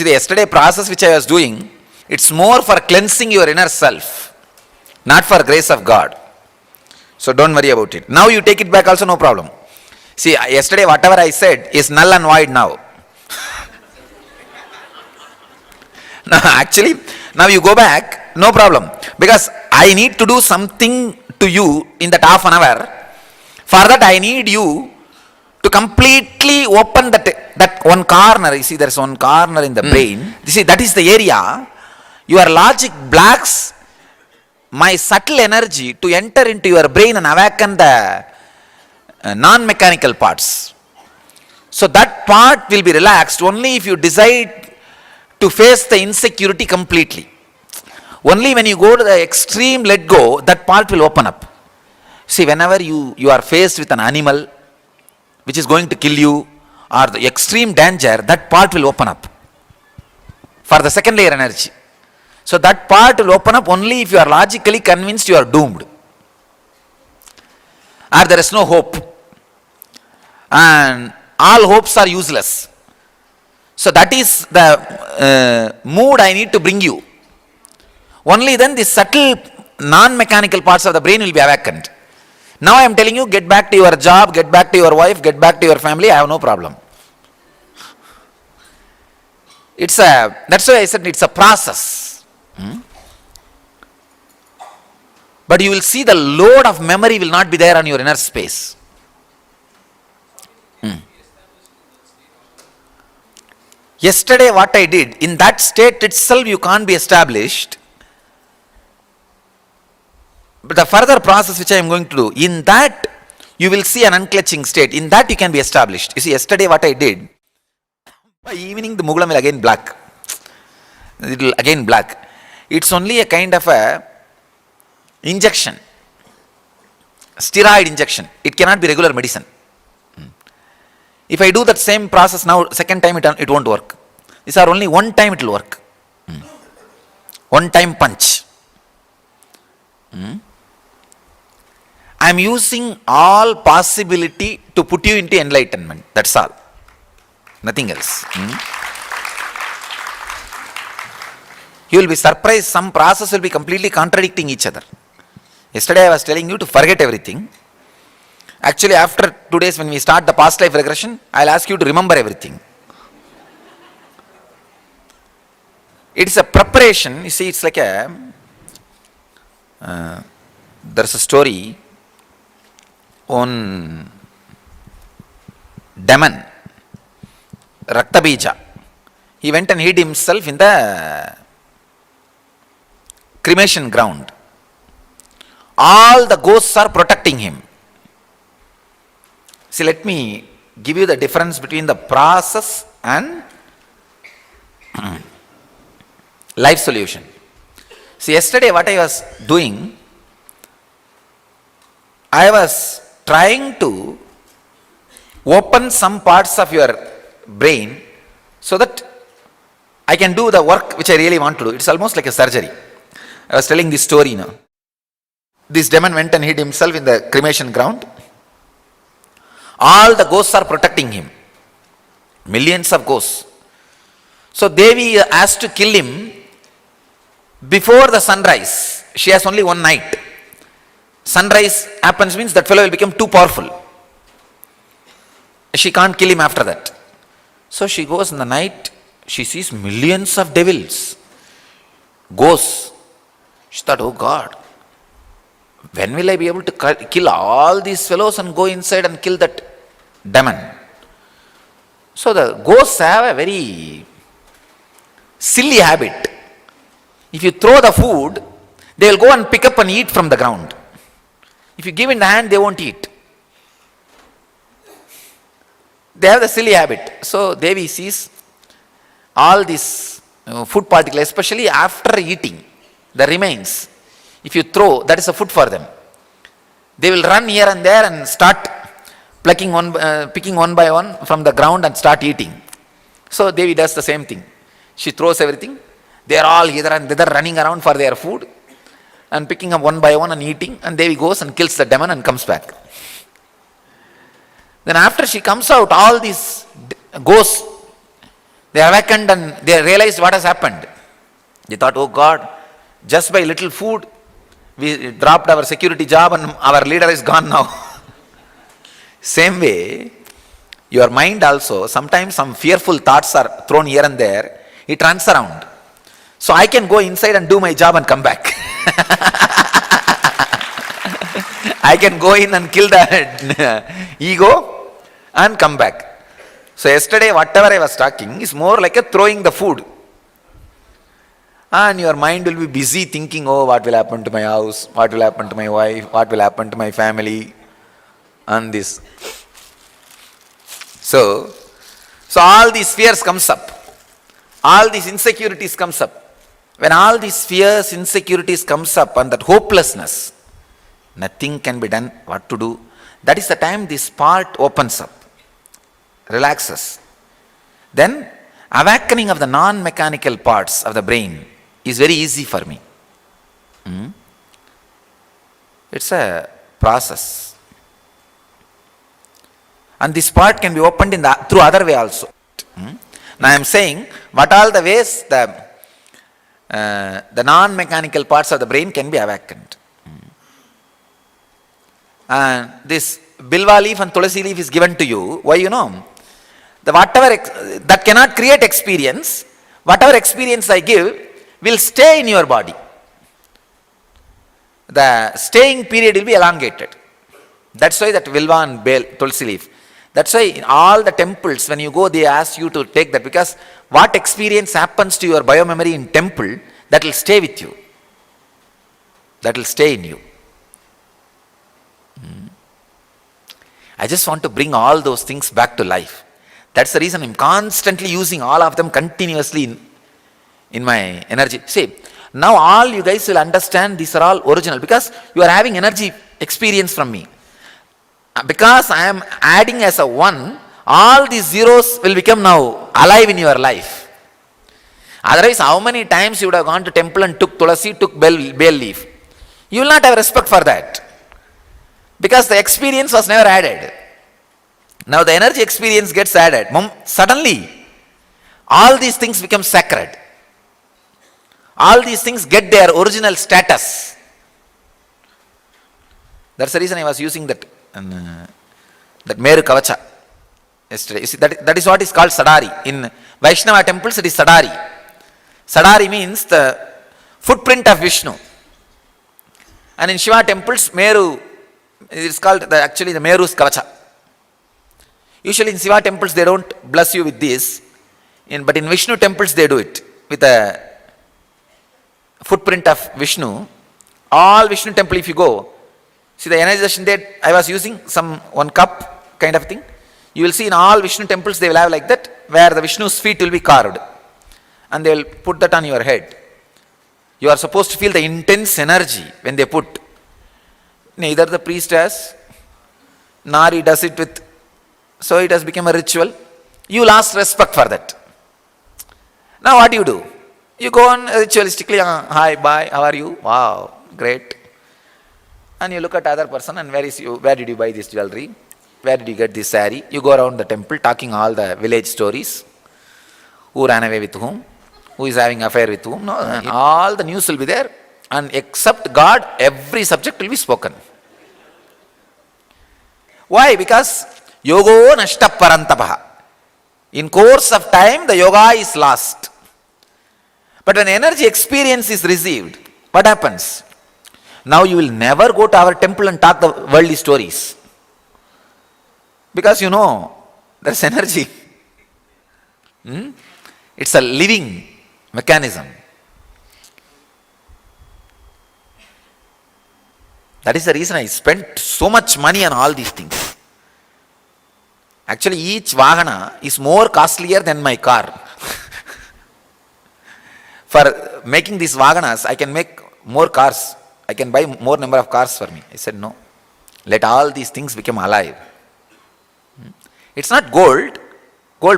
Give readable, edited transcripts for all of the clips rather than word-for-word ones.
the yesterday process which I was doing, it's more for cleansing your inner self, not for grace of God. So don't worry about it. Now you take it back also, no problem. See, yesterday whatever I said is null and void now. No, actually, now you go back, no problem. Because I need to do something to you in that half an hour. For that I need you to completely open that one corner. You see, there's one corner in the brain. You see, that is the area. Your logic blocks my subtle energy to enter into your brain and awaken the non-mechanical parts. So that part will be relaxed only if you decide to face the insecurity completely. Only when you go to the extreme let go, that part will open up. See, whenever you are faced with an animal which is going to kill you or the extreme danger, that part will open up for the second layer energy. So that part will open up only if you are logically convinced you are doomed or there is no hope and all hopes are useless. So that is the mood I need to bring you. Only then the subtle non-mechanical parts of the brain will be awakened. Now I am telling you, get back to your job, get back to your wife, get back to your family, I have no problem. That's why I said it's a process. But you will see the load of memory will not be there on your inner space. Yesterday what I did, in that state itself you can't be established. But the further process which I am going to do, in that you will see an unclutching state. In that you can be established. You see, yesterday what I did, by evening the mugulam will again black. It will again black. It's only a kind of a injection, steroid injection. It cannot be regular medicine. If I do that same process now, second time it won't work. These are only one time it will work. One time punch. I am using all possibility to put you into enlightenment. That's all. Nothing else. You will be surprised, some process will be completely contradicting each other. Yesterday I was telling you to forget everything. Actually, after 2 days when we start the past life regression, I'll ask you to remember everything. It's a preparation. You see, it's like there's a story on demon, Raktabija. He went and hid himself in the cremation ground. All the ghosts are protecting him. See, let me give you the difference between the process and life solution. See, yesterday what I was doing, I was trying to open some parts of your brain so that I can do the work which I really want to do. It's almost like a surgery. I was telling this story now. This demon went and hid himself in the cremation ground. All the ghosts are protecting him. Millions of ghosts. So Devi asked to kill him before the sunrise. She has only one night. Sunrise happens means that fellow will become too powerful. She can't kill him after that. So she goes in the night, she sees millions of devils, ghosts. She thought, oh God, when will I be able to kill all these fellows and go inside and kill that demon? So the ghosts have a very silly habit. If you throw the food, they will go and pick up and eat from the ground. If you give in the hand, they won't eat. They have the silly habit. So Devi sees all these food particles, especially after eating, the remains. If you throw, that is a food for them. They will run here and there and start picking one by one from the ground and start eating. So Devi does the same thing. She throws everything. They are all hither and thither running around for their food and picking up one by one and eating, and Devi goes and kills the demon and comes back. Then after she comes out, all these ghosts, They awakened and they realized what has happened. They thought, oh God, just by little food, we dropped our security job and our leader is gone now. Same way, your mind also, sometimes some fearful thoughts are thrown here and there, it runs around. So I can go inside and do my job and come back. I can go in and kill the ego and come back. So yesterday, whatever I was talking is more like a throwing the food. And your mind will be busy thinking, oh, what will happen to my house? What will happen to my wife? What will happen to my family? And this. So all these fears comes up. All these insecurities comes up. When all these fears, insecurities comes up and that hopelessness, nothing can be done, what to do? That is the time this part opens up, relaxes. Then awakening of the non-mechanical parts of the brain is very easy for me. It's a process. And this part can be opened through other way also. Now I am saying what all the ways the non-mechanical parts of the brain can be awakened. And this bilva leaf and tulasi leaf is given to you. Why you know? The whatever that cannot create experience, whatever experience I give will stay in your body. The staying period will be elongated. That's why that bilva and tulsi leaf. That's why in all the temples, when you go, they ask you to take that, because what experience happens to your biomemory in temple, that will stay with you. That will stay in you. I just want to bring all those things back to life. That's the reason I'm constantly using all of them continuously in my energy. See, now all you guys will understand these are all original, because you are having energy experience from me. Because I am adding as a one, all these zeros will become now alive in your life. Otherwise, how many times you would have gone to temple and took tulasi, took bell leaf? You will not have respect for that. Because the experience was never added. Now the energy experience gets added. Suddenly, all these things become sacred. All these things get their original status. That's the reason I was using that Meru Kavacha yesterday. You see, that is what is called Sadari. In Vaishnava temples, it is Sadari. Sadari means the footprint of Vishnu. And in Shiva temples, Meru, it is called actually the Meru's Kavacha. Usually in Shiva temples, they don't bless you with this. But in Vishnu temples, they do it with a footprint of Vishnu. All Vishnu temple, if you go, see the energization there, I was using one cup kind of thing. You will see in all Vishnu temples, they will have like that, where the Vishnu's feet will be carved. And they will put that on your head. You are supposed to feel the intense energy when they put. Neither the priest has, nor he does it with. So it has become a ritual. You lost respect for that. Now what do? You go on ritualistically, hi, bye, how are you? Wow, great. And you look at other person and where did you buy this jewelry? Where did you get this saree? You go around the temple talking all the village stories. Who ran away with whom? Who is having affair with whom? No, all the news will be there. And except God, every subject will be spoken. Why? Because yogo nashta parantapaha. In course of time, the yoga is lost. But when energy experience is received, what happens? Now you will never go to our temple and talk the worldly stories. Because you know, there's energy. It's a living mechanism. That is the reason I spent so much money on all these things. Actually, each vahana is more costlier than my car. For making these vahanas, I can make more cars. I can buy more number of cars for me. I said, no. Let all these things become alive. It's not gold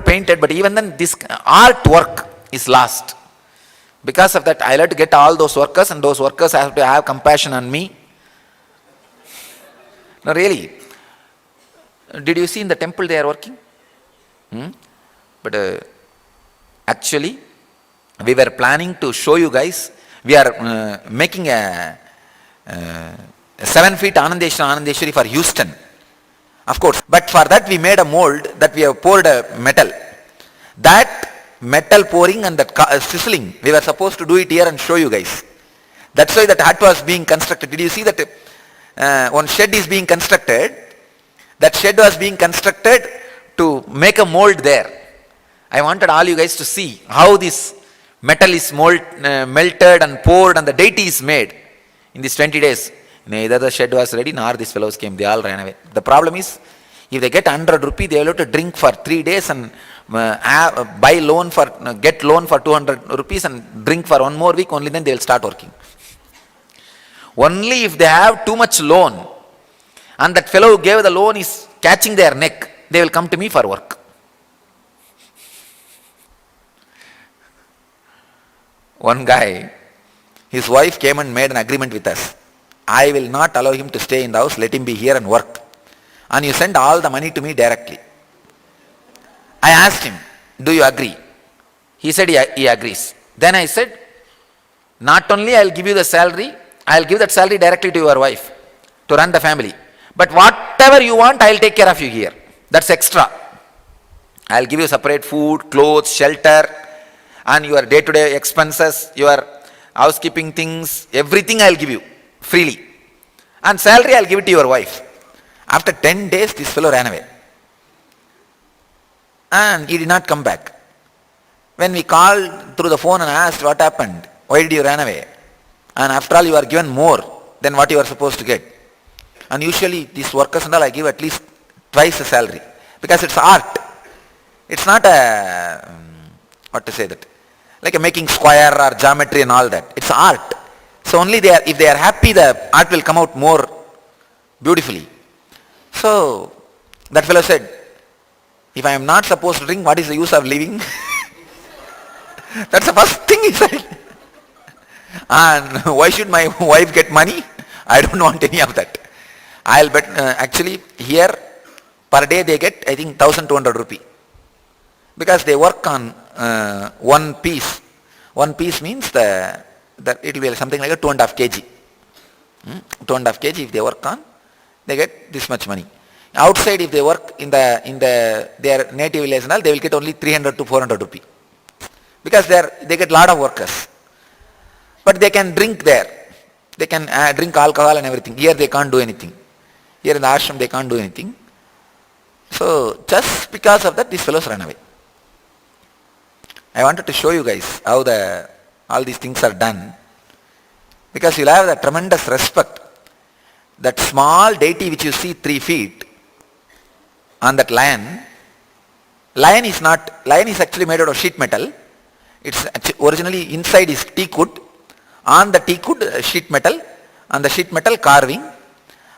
painted, but even then this artwork is lost. Because of that, I have to get all those workers, and those workers have to have compassion on me. No, really. Did you see in the temple they are working? But Actually, we were planning to show you guys, we are making a 7 feet Anandeshwari for Houston. Of course, but for that we made a mold that we have poured a metal. That metal pouring and that sizzling, we were supposed to do it here and show you guys. That's why that hut was being constructed. Did you see that one shed is being constructed? That shed was being constructed to make a mold there. I wanted all you guys to see how this metal is melted and poured and the deity is made in these 20 days. Neither the shed was ready nor these fellows came. They all ran away. The problem is, if they get 100 rupee, they will have to drink for 3 days and get loan for 200 rupees and drink for 1 more week. Only then they will start working. Only if they have too much loan and that fellow who gave the loan is catching their neck, they will come to me for work. One guy, his wife came and made an agreement with us. I will not allow him to stay in the house, let him be here and work. And you send all the money to me directly. I asked him, do you agree? He said he agrees. Then I said, not only I will give you the salary, I will give that salary directly to your wife to run the family. But whatever you want, I will take care of you here. That's extra. I will give you separate food, clothes, shelter, and your day-to-day expenses, your housekeeping things, everything I will give you freely. And salary I will give it to your wife. After 10 days, this fellow ran away. And he did not come back. When we called through the phone and asked what happened, why did you run away? And after all, you are given more than what you are supposed to get. And usually these workers and all, I give at least twice the salary. Because it's art. It's not a, like a making square or geometry and all that. It's art. So only if they are happy, the art will come out more beautifully. So that fellow said, if I am not supposed to drink, what is the use of living? That's the first thing he said. And why should my wife get money? I don't want any of that. I'll bet, actually here per day they get, I think, 1,200 rupee. Because they work on one piece. One piece means that it will be something like a 2.5 kg. 2.5 kg if they work on, they get this much money. Outside if they work in their native village and all, they will get only 300 to 400 rupee. Because they get lot of workers. But they can drink there. They can drink alcohol and everything. Here they can't do anything. Here in the ashram they can't do anything. So just because of that, these fellows ran away. I wanted to show you guys how all these things are done. Because you'll have that tremendous respect. That small deity which you see 3 feet on that lion is actually made out of sheet metal. It's originally inside is teak wood. On the teak wood, sheet metal. On the sheet metal, carving.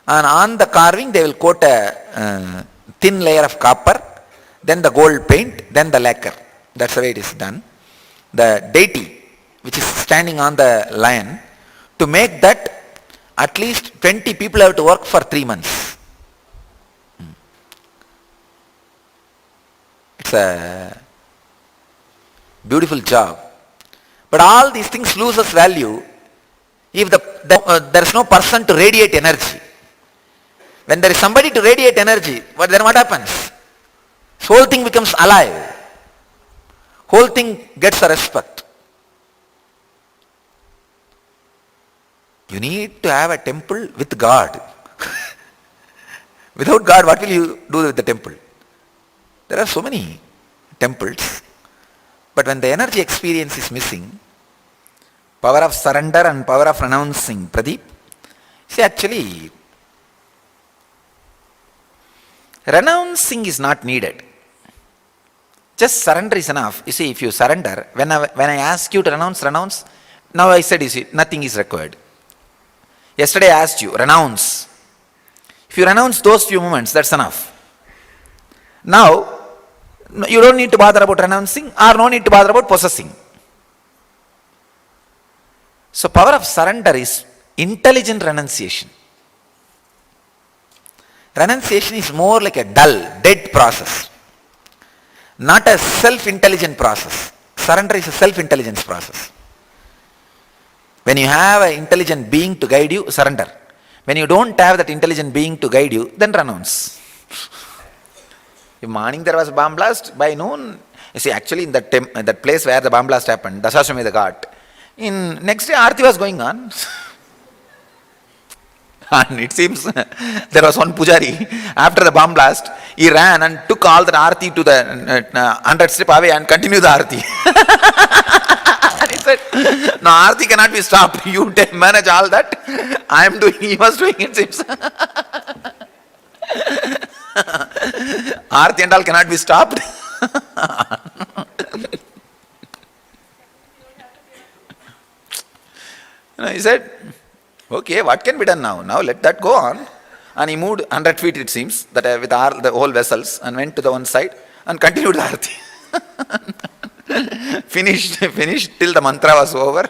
And on the carving, they will coat a thin layer of copper, then the gold paint, then the lacquer. That's the way it is done. The deity, which is standing on the lion, to make that, at least 20 people have to work for 3 months. It's a beautiful job. But all these things loses value if there is no person to radiate energy. When there is somebody to radiate energy, then what happens? This whole thing becomes alive. Whole thing gets a respect. You need to have a temple with God. Without God, what will you do with the temple? There are so many temples. But when the energy experience is missing, power of surrender and power of renouncing, Pradeep, see actually, renouncing is not needed. Just surrender is enough. You see, if you surrender, when I ask you to renounce, now I said, you see, nothing is required. Yesterday I asked you, renounce. If you renounce those few moments, that's enough. Now, you don't need to bother about renouncing or no need to bother about possessing. So power of surrender is intelligent renunciation. Renunciation is more like a dull, dead process. Not a self-intelligent process. Surrender is a self-intelligence process. When you have an intelligent being to guide you, surrender. When you don't have that intelligent being to guide you, then renounce. If morning there was a bomb blast, by noon, you see, actually in that place where the bomb blast happened, Dasashwamedha Ghat, in next day Aarti was going on. And it seems there was one pujari, after the bomb blast, he ran and took all the Aarti to the 100 step away and continued the Aarti. And he said, no, Aarti cannot be stopped. You manage all that. I am doing, he was doing it seems. Aarti and all cannot be stopped. He said, okay, what can be done now? Now let that go on. And he moved 100 feet, it seems, that with the whole vessels, and went to the one side and continued the Aarti. Finished till the mantra was over.